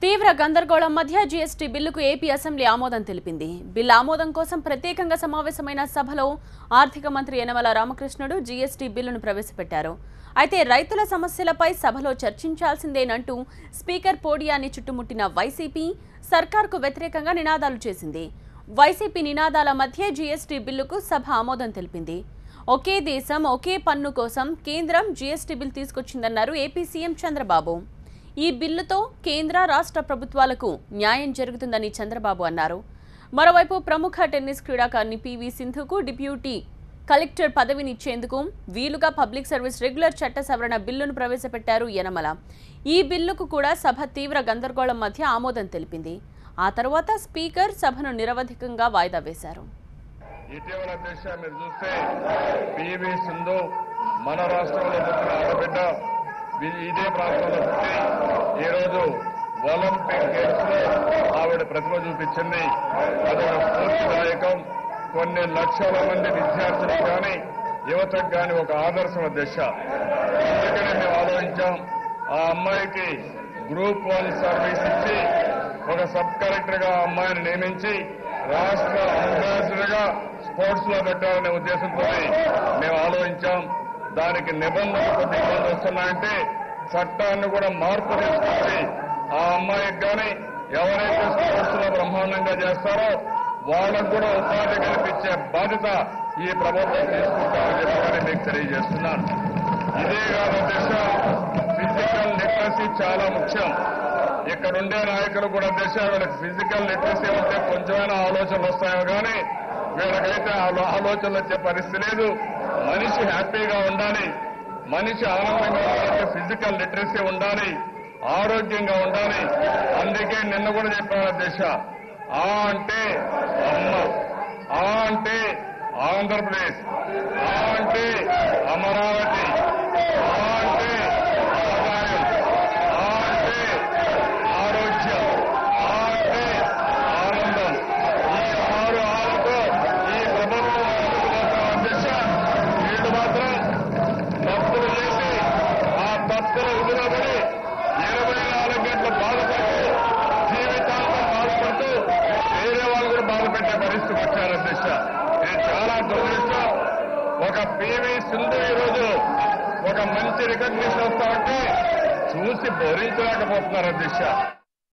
తీవ్ర గందరగోళం మధ్య జీఎస్టీ బిల్లుకు ఏపీ అసెంబ్లీ ఆమోదం తెలిపింది. బిల్లు ఆమోదం కోసం ప్రత్యేకంగా సమావేశమైన సభలో ఆర్థిక మంత్రి యనమల రామకృష్ణుడు జీఎస్టీ బిల్లును ప్రవేశపెట్టారు. అయితే రైతుల సమస్యలపై సభలో చర్చించాల్సిందేనంటూ స్పీకర్ పోడియాన్ని చుట్టుముట్టిన వైసీపీ సర్కార్కు వ్యతిరేకంగా నినాదాలు చేసింది. వైసీపీ నినాదాల మధ్య జీఎస్టీ బిల్లుకు సభ ఆమోదం తెలిపింది. ఒకే దేశం ఒకే పన్ను కోసం కేంద్రం జీఎస్టీ బిల్ తీసుకొచ్చిందన్నారు ఏపీ సీఎం చంద్రబాబు. ఈ బిల్లుతో కేంద్ర రాష్ట్ర ప్రభుత్వాలకు న్యాయం జరుగుతుందని చంద్రబాబు అన్నారు. మరోవైపు ప్రముఖ టెన్నిస్ క్రీడాకారిణి పీవీ సింధుకు డిప్యూటీ కలెక్టర్ పదవినిచ్చేందుకు వీలుగా పబ్లిక్ సర్వీస్ రెగ్యులర్ చట్ట సవరణ బిల్లును ప్రవేశపెట్టారు యనమల. ఈ బిల్లుకు కూడా సభ తీవ్ర గందరగోళం మధ్య ఆమోదం తెలిపింది. ఆ తర్వాత స్పీకర్ సభను నిరవధికంగా వాయిదా వేశారు. ఇటీవల మీరు చూస్తే పీవీ సింధు మన రాష్ట్రంలో పుట్టిన ఆడబిడ్డ ఇదే ప్రాంతంలో పుట్టి ఈరోజు ఒలింపిక్ గేమ్స్ లో ఆవిడ ప్రతిభ చూపించింది. అదొక స్ఫూర్తిదాయకం. కొన్ని లక్షల మంది విద్యార్థులకు కానీ యువతకు కానీ ఒక ఆదర్శం దిశ. అందుకనే మేము ఆలోచించాం, ఆ అమ్మాయికి గ్రూప్ 1 సర్వీస్ ఇచ్చి ఒక సబ్ కలెక్టర్ గా అమ్మాయిని నియమించి రాష్ట్ర అంబాసిడర్ గా స్పోర్ట్స్ లో పెట్టాలనే ఉద్దేశంతో మేము ఆలోచించాం. దానికి నిబంధనలు కొద్ది ఇబ్బంది వస్తున్నాయంటే చట్టాన్ని కూడా మార్పు తీసుకొచ్చి ఆ అమ్మాయికి కానీ ఎవరైతే స్పోర్ట్స్ లో బ్రహ్మాండంగా చేస్తారో వాళ్ళకు కూడా ఉపాధి కల్పించే బాధ్యత ఈ ప్రభుత్వం తీసుకుంటామని చెప్పి మీకు తెలియజేస్తున్నాను. ఇదే కాదు దిశ, ఫిజికల్ లిటరసీ చాలా ముఖ్యం. ఇక్కడుండే నాయకులు కూడా దిశ వీళ్ళకి ఫిజికల్ లిటరసీ ఉంటే కొంచెమైనా ఆలోచనలు వస్తాయో కానీ వీళ్ళకైతే ఆలోచనలు వచ్చే పరిస్థితి లేదు. మనిషి హ్యాపీగా ఉండాలి, మనిషి ఆనందంగా ఉండాలంటే ఫిజికల్ లిటరసీ ఉండాలి, ఆరోగ్యంగా ఉండాలి. అందుకే నిన్న కూడా చెప్పారు దిశ, ఆ అంటే అమ్మ, ఆ అంటే ఆంధ్రప్రదేశ్, ఆ అంటే అమరావతి, ఆ అంటే ఆదాయం, ఆ అంటే ఆరోగ్యం, ఆ అంటే ఆనందం. ఈ 6 ఆలతో ఈ ప్రభుత్వం దిశ వీళ్ళు మాత్రం తప్పులు చేసి ఆ తప్పులు వదిలబడి 24 గంటలు బాధపడుతూ జీవితాంతం బాధపడుతూ వేరే వాళ్ళు కూడా బాధపెట్టే పరిస్థితి వచ్చారు దిశ. ఇది చాలా దురదృష్టం. ఒక పీవీ సింధు ఈరోజు ఒక మంచి రికగ్నిషన్ వస్తా ఉంటే చూసి భరించలేకపోతున్నారు దిశ.